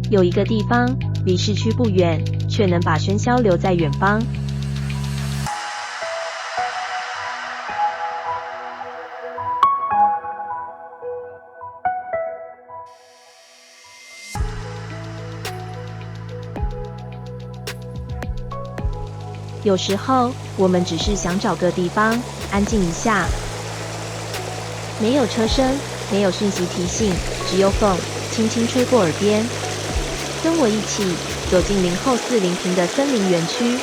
有一个地方离市区不远，却能把喧嚣留在远方。有时候，我们只是想找个地方安静一下，没有车声，没有讯息提醒，只有风轻轻吹过耳边。跟我一起走进林后40坪的森林园区。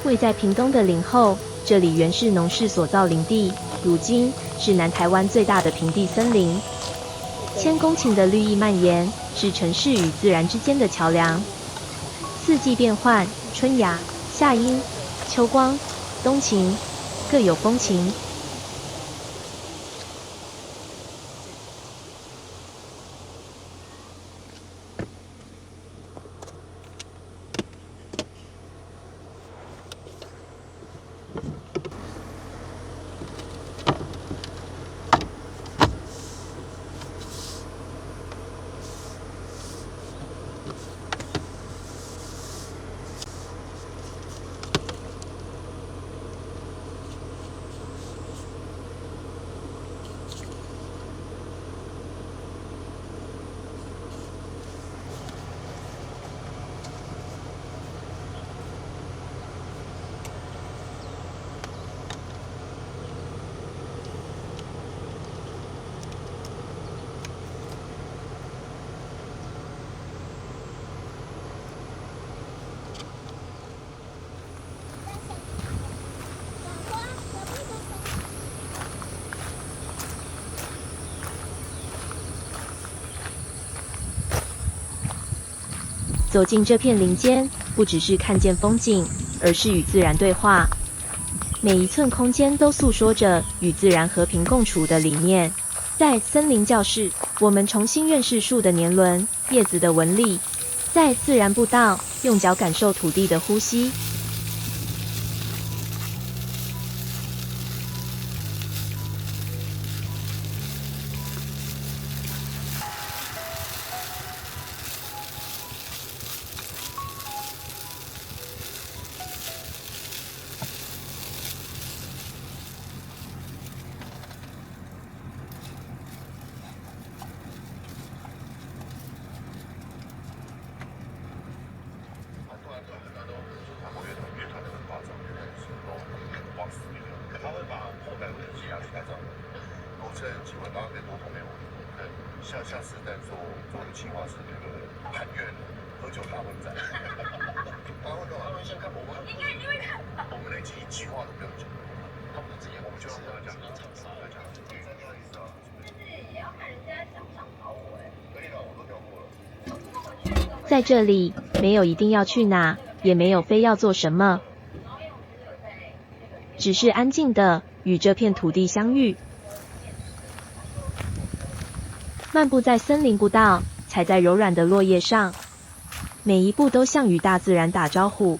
位在屏东的林后，这里原是农事所造林地，如今是南台湾最大的平地森林。1000公顷的绿意蔓延，是城市与自然之间的桥梁。四季变换，春芽、夏阴、秋光、冬晴，各有风情。走进这片林间，不只是看见风景，而是与自然对话。每一寸空间都诉说着与自然和平共处的理念。在森林教室，我们重新认识树的年轮、叶子的纹理；在自然步道，用脚感受土地的呼吸。基本上跟沟通没有问题。对，下次再做的计划是那个汉苑喝酒大会战。大会干嘛？先看我们那集计划都不用讲，他们自己我们就要跟他讲厂商来讲。也要看人家想不想找我可以了，我都聊过了。在这里，没有一定要去哪，也没有非要做什么，只是安静的与这片土地相遇。漫步在森林步道，踩在柔软的落叶上，每一步都像与大自然打招呼。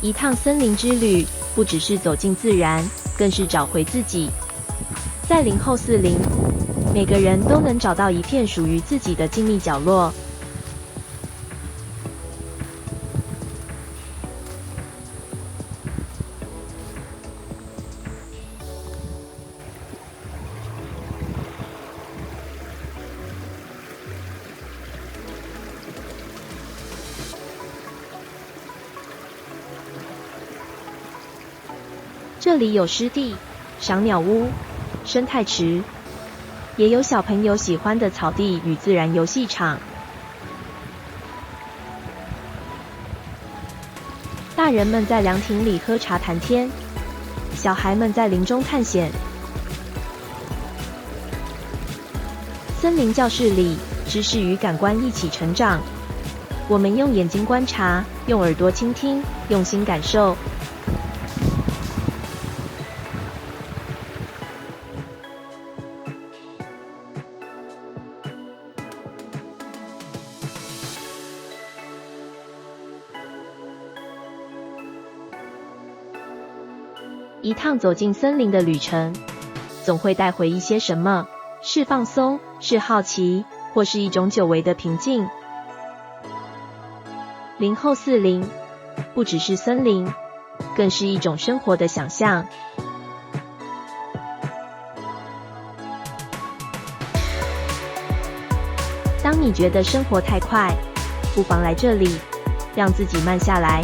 一趟森林之旅，不只是走进自然，更是找回自己。在林后四林，每个人都能找到一片属于自己的静谧角落。这里有湿地、赏鸟屋、生态池，也有小朋友喜欢的草地与自然游戏场。大人们在凉亭里喝茶谈天，小孩们在林中探险。森林教室里，知识与感官一起成长。我们用眼睛观察，用耳朵倾听，用心感受。一趟走进森林的旅程，总会带回一些什么？是放松，是好奇，或是一种久违的平静。林后四林，不只是森林，更是一种生活的想象。当你觉得生活太快，不妨来这里，让自己慢下来。